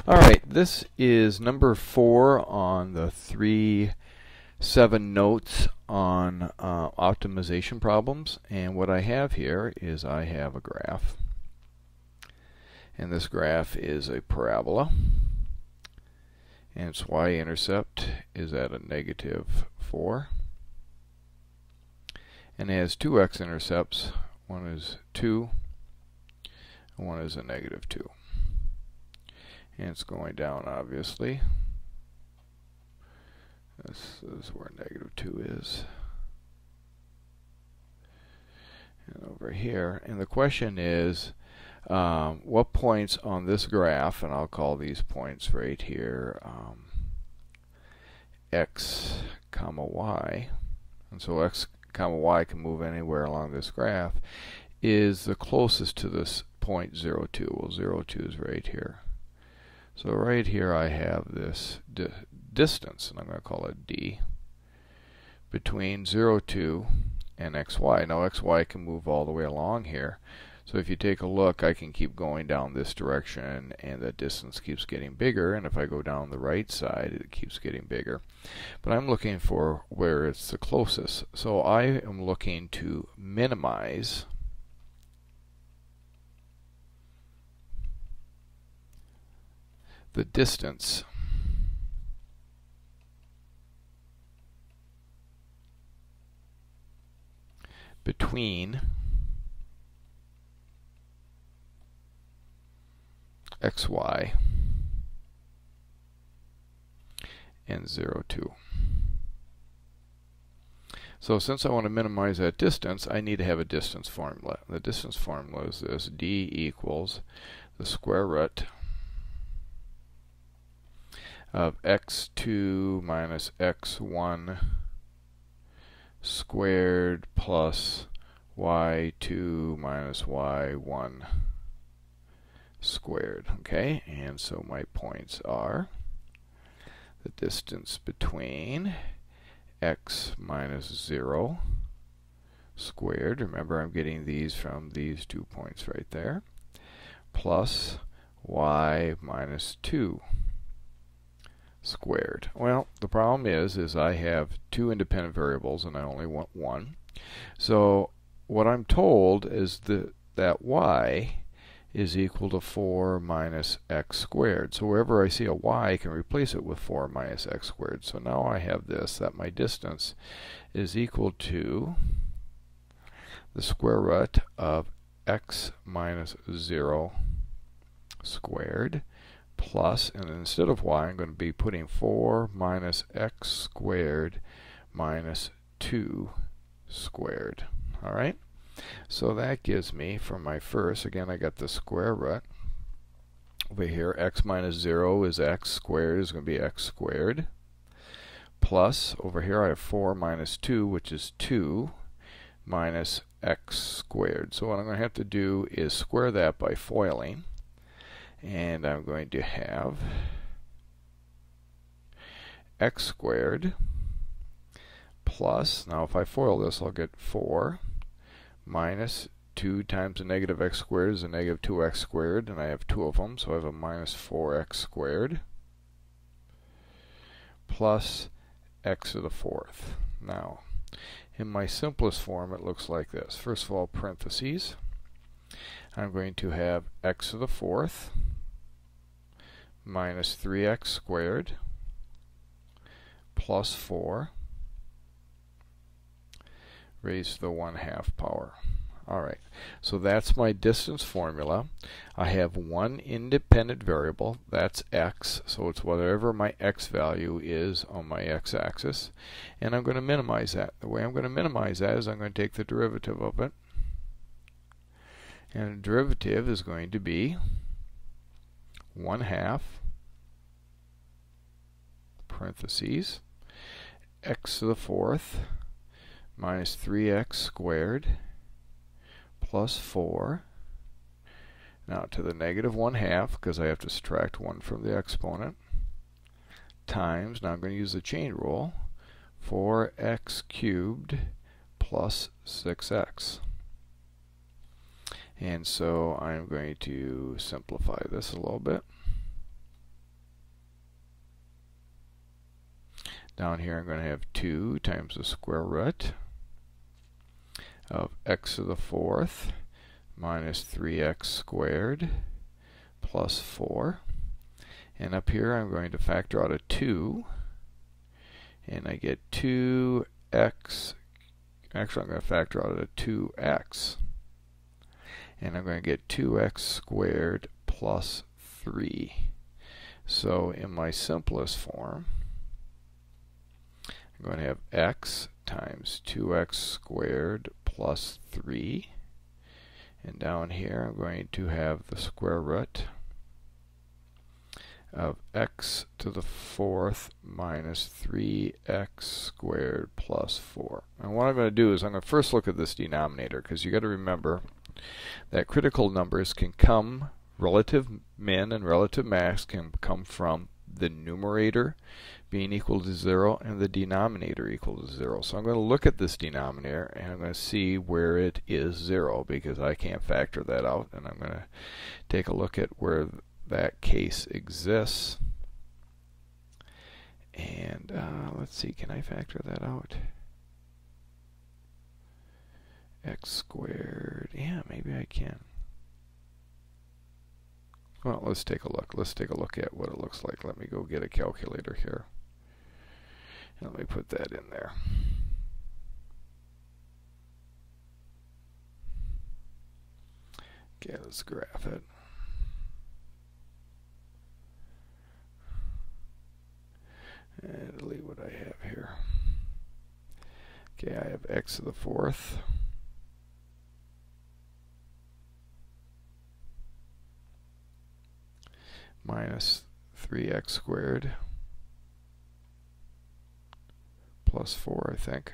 Alright, this is number 4 on the 3-7 notes on optimization problems. And what I have here is I have a graph. And this graph is a parabola. And its y-intercept is at a -4. And it has two x-intercepts. One is 2, and one is a -2. And it's going down, obviously. This is where -2 is. And over here. And the question is, what points on this graph, and I'll call these points right here x comma y, and so x comma y can move anywhere along this graph, is the closest to this point 0, 2. Well, 0, 2 is right here. So right here I have this distance, and I'm going to call it d, between 0, 2 and xy. Now xy can move all the way along here. So if you take a look, I can keep going down this direction, and the distance keeps getting bigger. And if I go down the right side, it keeps getting bigger. But I'm looking for where it's the closest. So I am looking to minimize the distance between xy and 0, 2. So since I want to minimize that distance, I need to have a distance formula. The distance formula is this: d equals the square root of x2 minus x1 squared plus y2 minus y1 squared. Okay, and so my points are the distance between x minus 0 squared, remember I'm getting these from these 2 points right there, plus y minus 2 squared. Well, the problem is I have 2 independent variables and I only want 1. So what I'm told is that y is equal to 4 minus x squared. So wherever I see a y, I can replace it with 4 minus x squared. So now I have this, that my distance is equal to the square root of x minus 0 squared plus, and instead of y, I'm going to be putting 4 minus x squared minus 2 squared. All right? So that gives me, for my first, again I got the square root. Over here, x minus 0 is x squared, is going to be x squared. Plus, over here I have 4 minus 2, which is 2, minus x squared. So what I'm going to have to do is square that by foiling. And I'm going to have x squared plus, now if I FOIL this, I'll get 4 minus 2 times a negative x squared is a negative 2x squared, and I have 2 of them, so I have a minus 4x squared plus x to the 4th. Now, in my simplest form, it looks like this. First of all, parentheses. I'm going to have x to the 4th minus 3x squared plus 4 raised to the 1/2 power. Alright, so that's my distance formula. I have one independent variable, that's x, so it's whatever my x value is on my x-axis, and I'm going to minimize that. The way I'm going to minimize that is I'm going to take the derivative of it, and the derivative is going to be 1/2 parentheses x to the 4th minus 3x squared plus 4, now to the negative 1/2, because I have to subtract 1 from the exponent, times, now I'm going to use the chain rule, 4x cubed plus 6x. And so I'm going to simplify this a little bit. Down here I'm going to have 2 times the square root of x to the 4th minus 3x squared plus 4. And up here I'm going to factor out a 2, and I get 2x. Actually, I'm going to factor out a 2x, and I'm going to get 2x squared plus 3. So in my simplest form, I'm going to have x times 2x squared plus 3. And down here I'm going to have the square root of x to the 4th minus 3x squared plus 4. And what I'm going to do is I'm going to first look at this denominator, because you got to remember that critical numbers can come, relative min and relative max can come from the numerator being equal to 0 and the denominator equal to 0. So I'm going to look at this denominator and I'm going to see where it is 0, because I can't factor that out, and I'm going to take a look at where that case exists. And let's see, can I factor that out? X squared, yeah, maybe I can. Well, let's take a look. Let's take a look at what it looks like. Let me go get a calculator here. And let me put that in there. Okay, let's graph it. And delete what I have here. Okay, I have x to the 4th minus 3x squared plus 4, I think.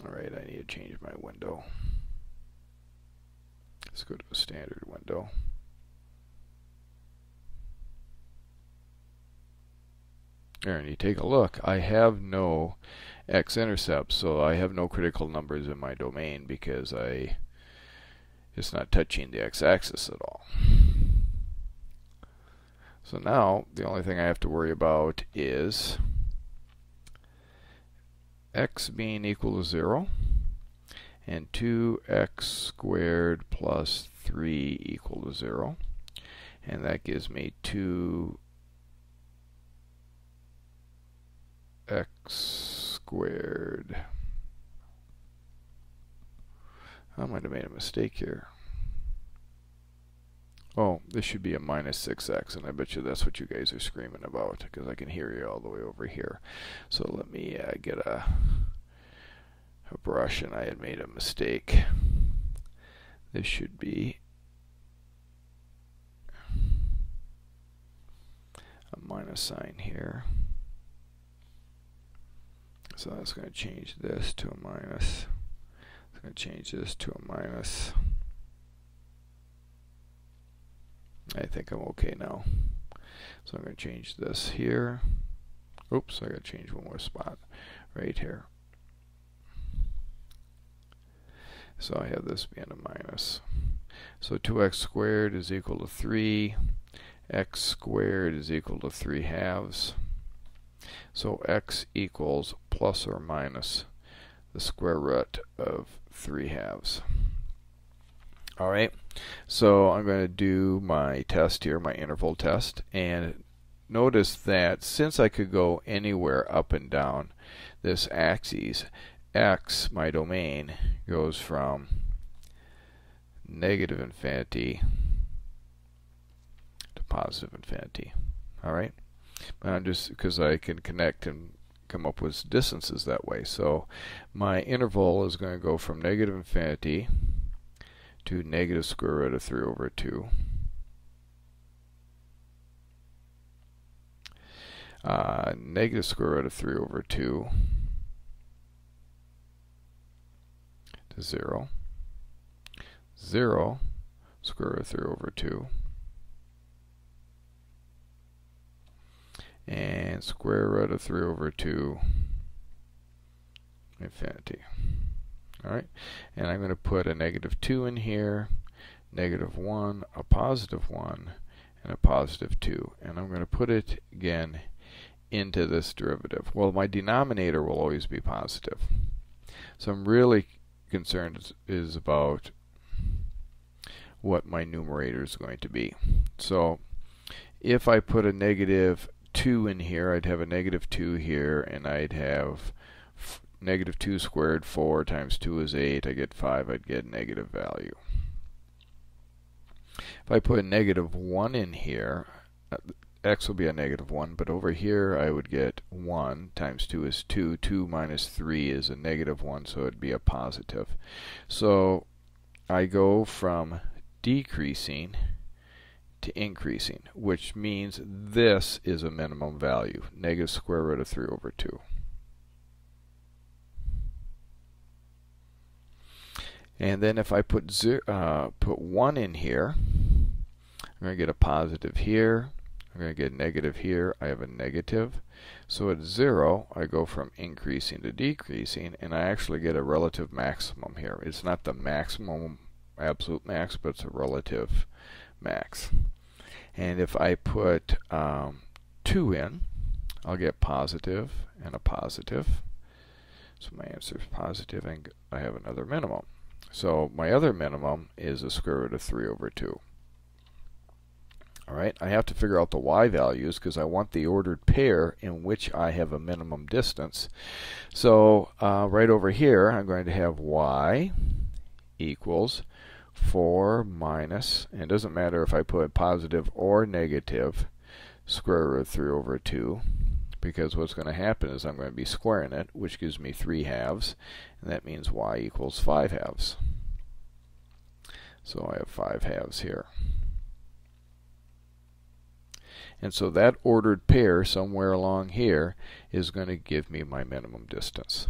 Alright, I need to change my window. Let's go to a standard window. There, and you take a look, I have no x-intercepts, so I have no critical numbers in my domain because it's not touching the x-axis at all. So now the only thing I have to worry about is x being equal to 0 and 2x squared plus 3 equal to 0, and that gives me 2x squared. I might have made a mistake here. Oh, this should be a minus 6x, and I bet you that's what you guys are screaming about, because I can hear you all the way over here. So let me get a brush, and I had made a mistake. This should be a minus sign here. So that's going to change this to a minus. It's going to change this to a minus. I think I'm okay now. So I'm going to change this here. Oops, I got to change one more spot right here. So I have this being a minus. So 2x squared is equal to 3. X squared is equal to 3 halves. So x equals plus or minus the square root of 3 halves. Alright, so I'm going to do my test here, my interval test, and notice that since I could go anywhere up and down this axis, x, my domain, goes from negative infinity to positive infinity. Alright, I'm just because I can connect and come up with distances that way. So my interval is going to go from negative infinity to negative square root of 3 over 2. Negative square root of 3 over 2 to 0. 0 square root of 3 over 2. And square root of 3 over 2 infinity. Alright, and I'm going to put a negative 2 in here, negative 1, a positive 1, and a positive 2. And I'm going to put it again into this derivative. Well, my denominator will always be positive. So I'm really concerned is about what my numerator is going to be. So if I put a negative 2 in here, I'd have a negative 2 here, and I'd have negative 2 squared, 4 times 2 is 8, I get 5, I'd get a negative value. If I put a negative 1 in here, x will be a negative 1, but over here I would get 1 times 2 is 2. 2 minus 3 is a negative 1, so it would be a positive. So I go from decreasing to increasing, which means this is a minimum value, negative square root of 3 over 2. And then if I put 1 in here, I'm going to get a positive here. I'm going to get a negative here. I have a negative. So at 0, I go from increasing to decreasing, and I actually get a relative maximum here. It's not the maximum, absolute max, but it's a relative max. And if I put 2 in, I'll get positive and a positive. So my answer is positive, and I have another minimum. So my other minimum is the square root of 3 over 2. Alright, I have to figure out the y values because I want the ordered pair in which I have a minimum distance. So right over here, I'm going to have y equals 4 minus, and it doesn't matter if I put positive or negative, square root of 3 over 2, because what's going to happen is I'm going to be squaring it, which gives me 3 halves, and that means y equals 5 halves. So I have 5 halves here. And so that ordered pair somewhere along here is going to give me my minimum distance.